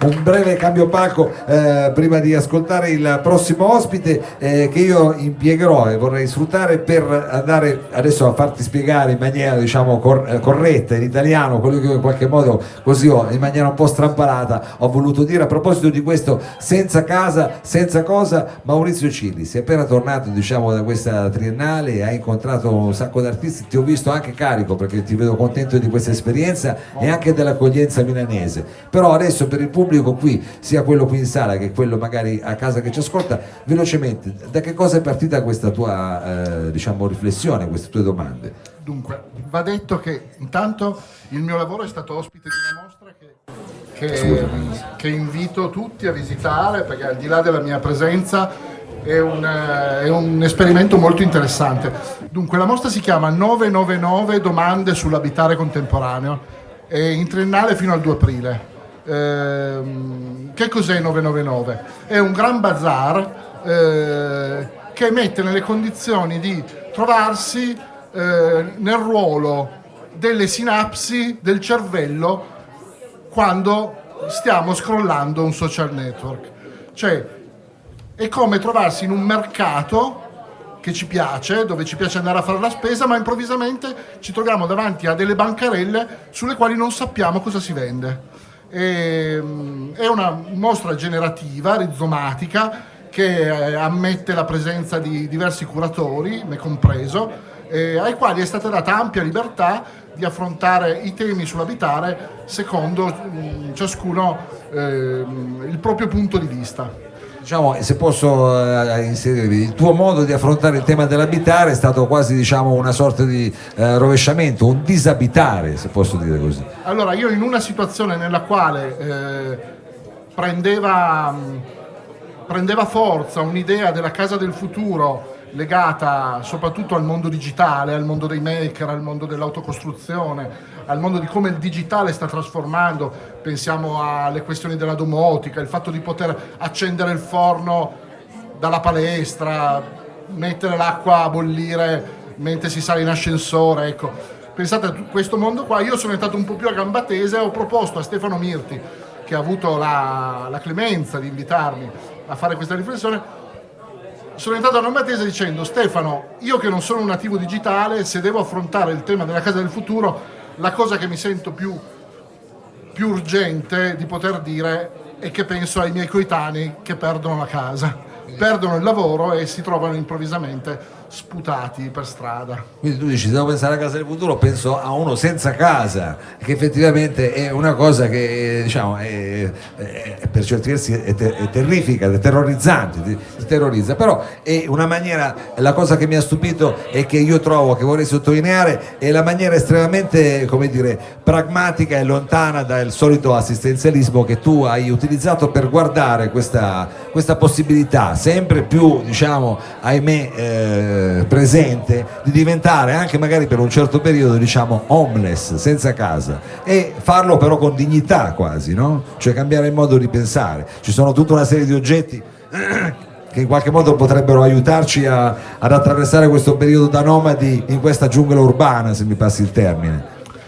un breve cambio palco prima di ascoltare il prossimo ospite che io impiegherò e vorrei sfruttare per andare adesso a farti spiegare in maniera diciamo corretta in italiano quello che io in qualche modo così in maniera un po' strampalata ho voluto dire a proposito di questo senza casa, senza cosa. Maurizio Cilli, sei appena tornato diciamo da questa triennale, hai incontrato un sacco di artisti, ti ho visto anche carico perché ti vedo contento di questa esperienza e anche dell'accoglienza milanese, però adesso per il pubblico qui, sia quello qui in sala che quello magari a casa che ci ascolta, velocemente, da che cosa è partita questa tua diciamo riflessione, queste tue domande? Dunque, va detto che intanto il mio lavoro è stato ospite di una mostra che invito tutti a visitare, perché al di là della mia presenza è un esperimento molto interessante. Dunque, la mostra si chiama 999 domande sull'abitare contemporaneo, è in triennale fino al 2 aprile. Che cos'è 999? È un gran bazar che mette nelle condizioni di trovarsi nel ruolo delle sinapsi del cervello quando stiamo scrollando un social network. Cioè, è come trovarsi in un mercato che ci piace, dove ci piace andare a fare la spesa, ma improvvisamente ci troviamo davanti a delle bancarelle sulle quali non sappiamo cosa si vende. È una mostra generativa, rizomatica, che ammette la presenza di diversi curatori, me compreso, ai quali è stata data ampia libertà di affrontare i temi sull'abitare secondo ciascuno il proprio punto di vista. Diciamo, se posso inserirvi, il tuo modo di affrontare il tema dell'abitare è stato quasi diciamo una sorta di rovesciamento, un disabitare, se posso dire così. Allora, io in una situazione nella quale prendeva forza un'idea della casa del futuro legata soprattutto al mondo digitale, al mondo dei maker, al mondo dell'autocostruzione, al mondo di come il digitale sta trasformando, pensiamo alle questioni della domotica, il fatto di poter accendere il forno dalla palestra, mettere l'acqua a bollire mentre si sale in ascensore, ecco. Pensate a questo mondo qua, io sono entrato un po' più a gamba tesa e ho proposto a Stefano Mirti, che ha avuto la clemenza di invitarmi a fare questa riflessione. Sono entrato a gamba tesa dicendo: Stefano, io che non sono un nativo digitale, se devo affrontare il tema della casa del futuro, la cosa che mi sento più urgente di poter dire è che penso ai miei coetanei che perdono la casa, perdono il lavoro e si trovano improvvisamente sputati per strada. Quindi tu dici, se devo pensare alla casa del futuro, penso a uno senza casa, che effettivamente è una cosa che diciamo è per certi versi è terrifica, è terrorizzante, ti terrorizza, però è una maniera, la cosa che mi ha stupito e che io trovo, che vorrei sottolineare, è la maniera estremamente, come dire, pragmatica e lontana dal solito assistenzialismo che tu hai utilizzato per guardare questa possibilità sempre più, diciamo, ahimè, presente, di diventare anche magari per un certo periodo diciamo homeless, senza casa, e farlo però con dignità quasi, no? Cioè cambiare il modo di pensare. Ci sono tutta una serie di oggetti che in qualche modo potrebbero aiutarci ad attraversare questo periodo da nomadi in questa giungla urbana, se mi passi il termine.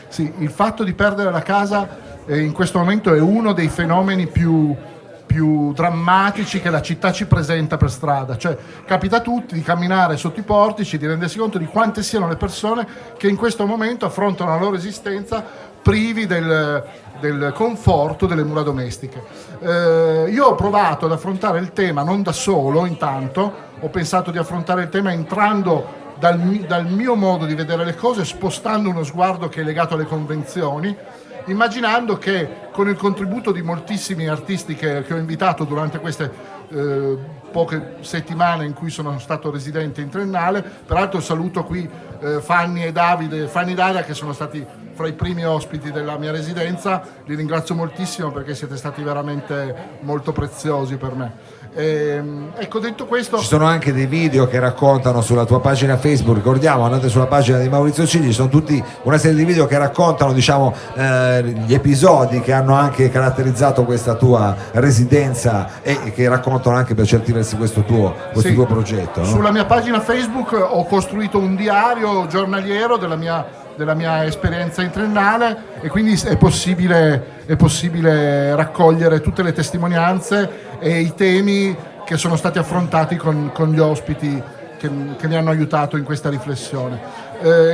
Sì, il fatto di perdere la casa in questo momento è uno dei fenomeni più drammatici che la città ci presenta per strada. Cioè, capita a tutti di camminare sotto i portici, di rendersi conto di quante siano le persone che in questo momento affrontano la loro esistenza privi del conforto delle mura domestiche. Io ho provato ad affrontare il tema non da solo, intanto ho pensato di affrontare il tema entrando dal mio modo di vedere le cose, spostando uno sguardo che è legato alle convenzioni, immaginando che con il contributo di moltissimi artisti che ho invitato durante queste poche settimane in cui sono stato residente in triennale, peraltro saluto qui Fanny e Daria, che sono stati fra i primi ospiti della mia residenza, li ringrazio moltissimo perché siete stati veramente molto preziosi per me. Ecco, detto questo, ci sono anche dei video che raccontano sulla tua pagina Facebook, ricordiamo, andate sulla pagina di Maurizio Cilli, ci sono tutti una serie di video che raccontano diciamo gli episodi che hanno anche caratterizzato questa tua residenza e che raccontano anche per certi versi questo tuo progetto, no? Sulla mia pagina Facebook ho costruito un diario giornaliero della mia della mia esperienza in triennale, e quindi è possibile raccogliere tutte le testimonianze e i temi che sono stati affrontati con gli ospiti che mi hanno aiutato in questa riflessione.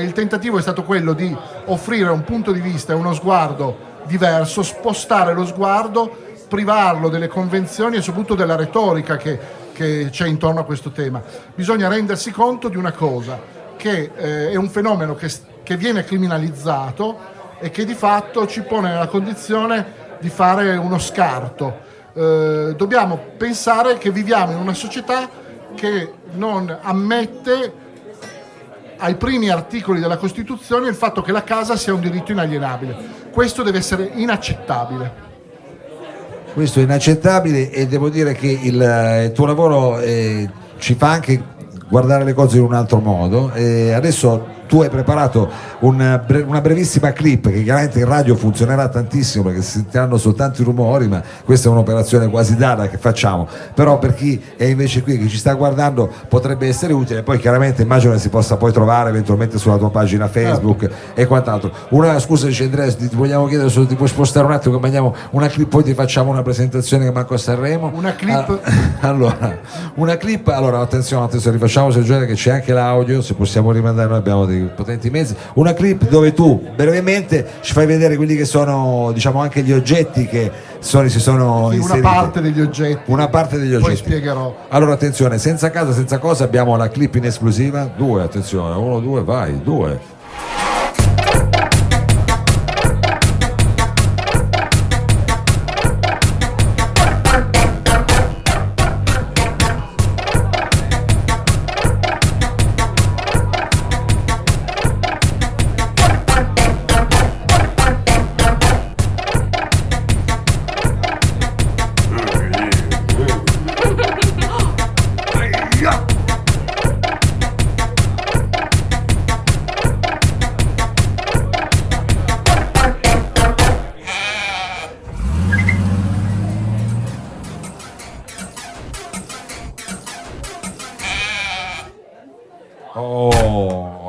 Il tentativo è stato quello di offrire un punto di vista e uno sguardo diverso, spostare lo sguardo, privarlo delle convenzioni e soprattutto della retorica che c'è intorno a questo tema. Bisogna rendersi conto di una cosa, che è un fenomeno che viene criminalizzato e che di fatto ci pone nella condizione di fare uno scarto. Dobbiamo pensare che viviamo in una società che non ammette ai primi articoli della Costituzione il fatto che la casa sia un diritto inalienabile. Questo deve essere inaccettabile. Questo è inaccettabile, e devo dire che il tuo lavoro ci fa anche guardare le cose in un altro modo. Adesso tu hai preparato una brevissima clip che chiaramente in radio funzionerà tantissimo perché si sentiranno soltanto i rumori, ma questa è un'operazione quasi data che facciamo, però per chi è invece qui che ci sta guardando potrebbe essere utile. Poi chiaramente immagino che si possa poi trovare eventualmente sulla tua pagina Facebook e quant'altro. Scusa, dice Andrea, ti vogliamo chiedere se ti puoi spostare un attimo che mandiamo una clip, poi ti facciamo una presentazione che manco a Sanremo. Una clip? Una clip, allora attenzione, rifacciamo che c'è anche l'audio, se possiamo rimandare, noi abbiamo dei potenti mezzi. Una clip dove tu brevemente ci fai vedere quelli che sono, diciamo, anche gli oggetti che si sono inseriti. Una parte degli oggetti. Poi spiegherò. Allora attenzione, senza casa, senza cosa, abbiamo la clip in esclusiva. Attenzione, 1, 2, vai, 2.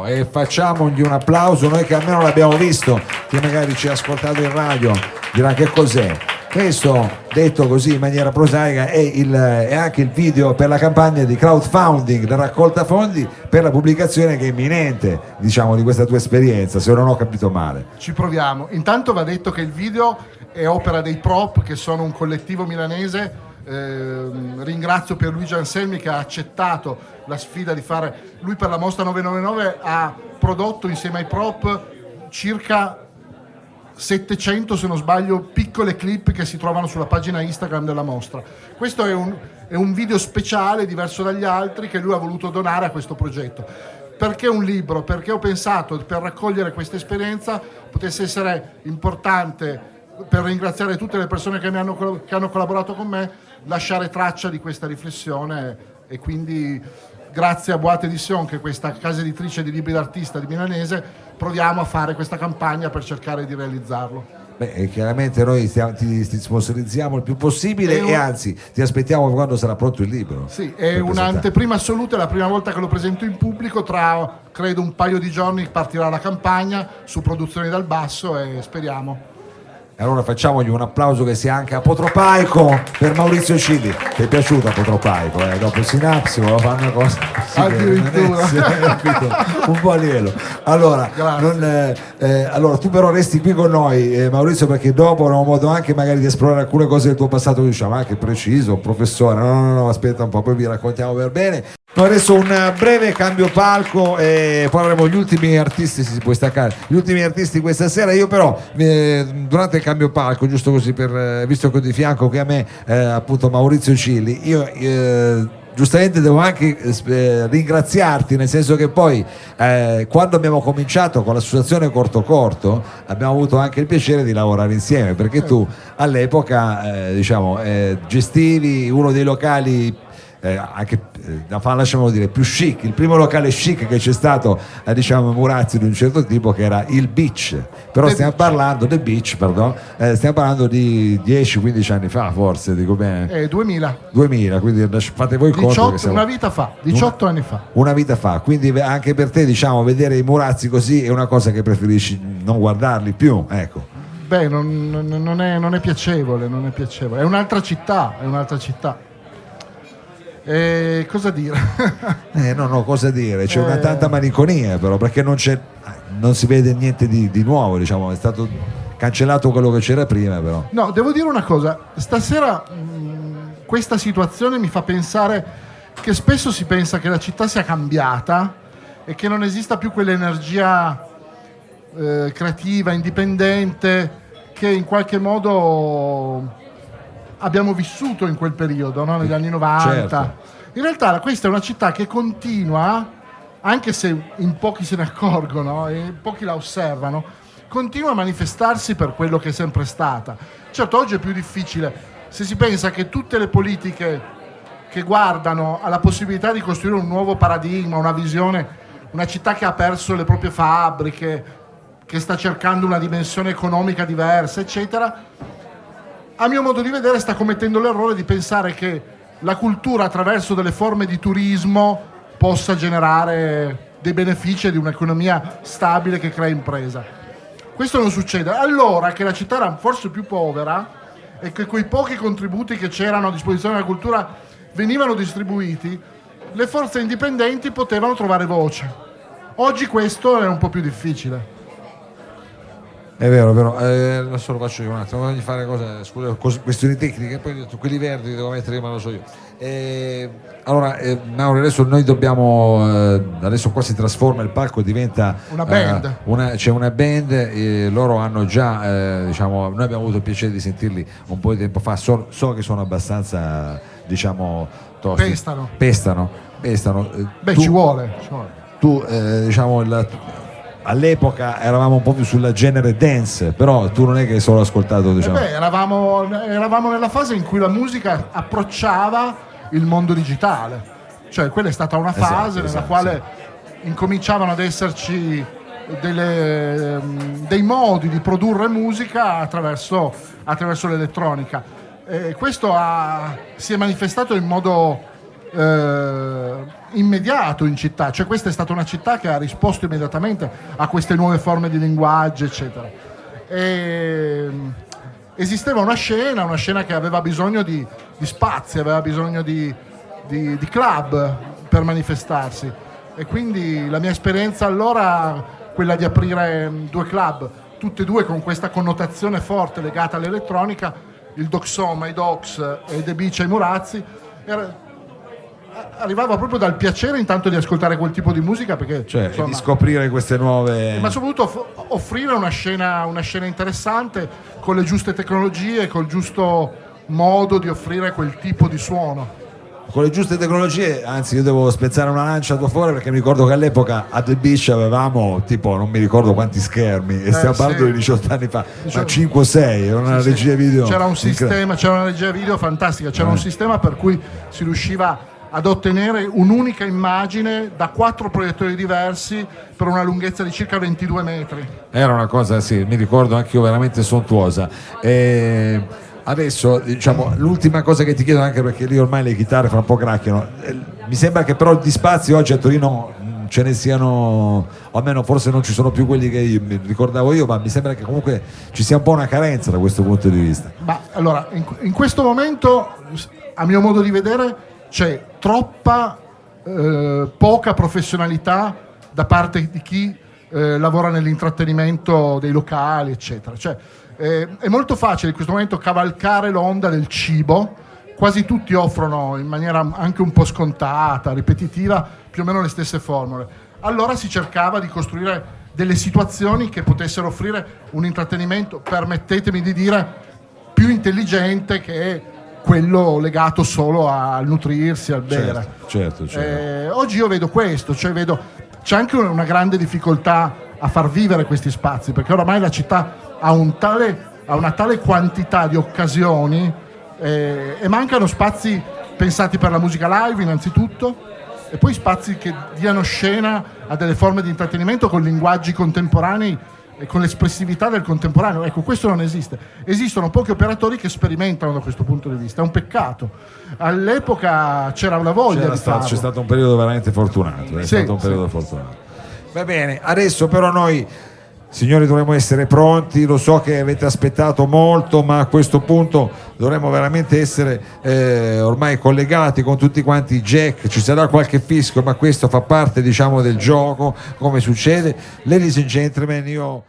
E facciamogli un applauso, noi che almeno l'abbiamo visto, che magari ci ha ascoltato in radio dirà che cos'è. Questo, detto così in maniera prosaica, è anche il video per la campagna di crowdfunding, la raccolta fondi per la pubblicazione che è imminente, diciamo, di questa tua esperienza, se non ho capito male. Ci proviamo. Intanto va detto che il video è opera dei Prop, che sono un collettivo milanese. Ringrazio Pierluigi Anselmi che ha accettato la sfida di fare. Lui per la mostra 999 ha prodotto insieme ai Prop circa 700, se non sbaglio, piccole clip che si trovano sulla pagina Instagram della mostra. Questo è un video speciale, diverso dagli altri, che lui ha voluto donare a questo progetto. Perché un libro? Perché ho pensato, per raccogliere questa esperienza, potesse essere importante, per ringraziare tutte le persone che hanno collaborato con me, lasciare traccia di questa riflessione. E quindi grazie a Boîte Edition, che è questa casa editrice di libri d'artista di milanese, proviamo a fare questa campagna per cercare di realizzarlo. Chiaramente noi ti sponsorizziamo il più possibile e anzi ti aspettiamo quando sarà pronto il libro. Sì, è un'anteprima assoluta, è la prima volta che lo presento in pubblico. Tra credo un paio di giorni partirà la campagna su Produzioni dal Basso e speriamo. Allora facciamogli un applauso che sia anche apotropaico per Maurizio Cilli. Ti è piaciuto apotropaico? Dopo Sinapsi lo fanno una cosa un po' a livello. Allora, allora tu però resti qui con noi, Maurizio, perché dopo avremo modo anche magari di esplorare alcune cose del tuo passato, diciamo anche preciso, professore. No, aspetta un po', poi vi raccontiamo per bene. Adesso un breve cambio palco e poi avremo gli ultimi artisti, si può staccare, gli ultimi artisti questa sera. Io però durante il cambio palco, giusto così, visto che ho di fianco qui a me appunto Maurizio Cilli, io giustamente devo anche ringraziarti, nel senso che poi quando abbiamo cominciato con l'associazione Corto abbiamo avuto anche il piacere di lavorare insieme, perché tu all'epoca gestivi uno dei locali lasciamo dire, più chic, il primo locale chic che c'è stato diciamo a Murazzi di un certo tipo, che era il Beach, però stiamo parlando di 10-15 anni fa, forse, dico bene? 2000, quindi fate voi conto 18, che siamo... una vita fa, 18 anni fa. Una vita fa, quindi anche per te, diciamo, vedere i Murazzi così è una cosa che preferisci non guardarli più, ecco. Beh, non è piacevole, è un'altra città, cosa dire? Cosa dire? C'è una tanta malinconia, però, perché non si vede niente di nuovo, diciamo, è stato cancellato quello che c'era prima, però. No, devo dire una cosa, stasera questa situazione mi fa pensare che spesso si pensa che la città sia cambiata e che non esista più quell'energia creativa, indipendente, che in qualche modo abbiamo vissuto in quel periodo, no? Negli anni 90. Certo. In realtà questa è una città che continua, anche se in pochi se ne accorgono e in pochi la osservano, continua a manifestarsi per quello che è sempre stata. Certo, oggi è più difficile, se si pensa che tutte le politiche che guardano alla possibilità di costruire un nuovo paradigma, una visione, una città che ha perso le proprie fabbriche, che sta cercando una dimensione economica diversa, eccetera, a mio modo di vedere sta commettendo l'errore di pensare che la cultura attraverso delle forme di turismo possa generare dei benefici di un'economia stabile che crea impresa. Questo non succede. Allora che la città era forse più povera e che quei pochi contributi che c'erano a disposizione della cultura venivano distribuiti, le forze indipendenti potevano trovare voce. Oggi questo è un po' più difficile. È vero, adesso lo faccio io un attimo, voglio fare questioni tecniche, poi quelli verdi devo mettere io, ma lo so io. Allora, Mauro, adesso noi dobbiamo, adesso qua si trasforma il palco, diventa una band. C'è una band, loro hanno già, diciamo, noi abbiamo avuto il piacere di sentirli un po' di tempo fa, so che sono abbastanza, diciamo, tosti. Pestano. Beh, ci vuole. Tu, diciamo, all'epoca eravamo un po' più sulla genere dance, però tu non è che hai solo ascoltato, diciamo. Eravamo nella fase in cui la musica approcciava il mondo digitale, cioè quella è stata una fase nella quale incominciavano ad esserci dei modi di produrre musica attraverso l'elettronica. Questo si è manifestato in modo immediato in città, cioè questa è stata una città che ha risposto immediatamente a queste nuove forme di linguaggio, eccetera. Esisteva una scena che aveva bisogno di spazi, aveva bisogno di club per manifestarsi, e quindi la mia esperienza allora, quella di aprire 2 club, tutte e 2 con questa connotazione forte legata all'elettronica, il Doxoma ai Docs e The Beach ai Murazzi, arrivava proprio dal piacere intanto di ascoltare quel tipo di musica, perché insomma, di scoprire queste nuove, ma soprattutto offrire una scena interessante con le giuste tecnologie, col giusto modo di offrire quel tipo di suono. Con le giuste tecnologie, anzi io devo spezzare una lancia a tuo favore, perché mi ricordo che all'epoca a The Beach avevamo tipo non mi ricordo quanti schermi, e stiamo parlando di 18 anni fa, ma 5 o 6, era una regia video. C'era una regia video fantastica, c'era un sistema per cui si riusciva ad ottenere un'unica immagine da 4 proiettori diversi per una lunghezza di circa 22 metri. Era una cosa, mi ricordo anche io, veramente sontuosa. Adesso, diciamo, l'ultima cosa che ti chiedo, anche perché lì ormai le chitarre fra un po' cracchiano, mi sembra che però di spazi oggi a Torino ce ne siano, o almeno forse non ci sono più quelli che mi ricordavo io, ma mi sembra che comunque ci sia un po' una carenza da questo punto di vista. Ma allora, in questo momento, a mio modo di vedere, c'è troppa poca professionalità da parte di chi lavora nell'intrattenimento dei locali, eccetera. Cioè, è molto facile in questo momento cavalcare l'onda del cibo, quasi tutti offrono in maniera anche un po' scontata, ripetitiva, più o meno le stesse formule. Allora si cercava di costruire delle situazioni che potessero offrire un intrattenimento, permettetemi di dire, più intelligente che quello legato solo al nutrirsi, al bere. Certo. Oggi io vedo questo, cioè c'è anche una grande difficoltà a far vivere questi spazi, perché oramai la città ha una tale quantità di occasioni e mancano spazi pensati per la musica live innanzitutto, e poi spazi che diano scena a delle forme di intrattenimento con linguaggi contemporanei e con l'espressività del contemporaneo. Ecco, questo non esiste. Esistono pochi operatori che sperimentano da questo punto di vista, è un peccato. All'epoca c'era una voglia di farlo. C'è stato un periodo veramente fortunato, Sì, stato un periodo fortunato. Va bene, adesso però noi, signori, dovremmo essere pronti. Lo so che avete aspettato molto, ma a questo punto dovremmo veramente essere ormai collegati con tutti quanti i jack. Ci sarà qualche fischio, ma questo fa parte, diciamo, del gioco, come succede. Ladies and gentlemen, io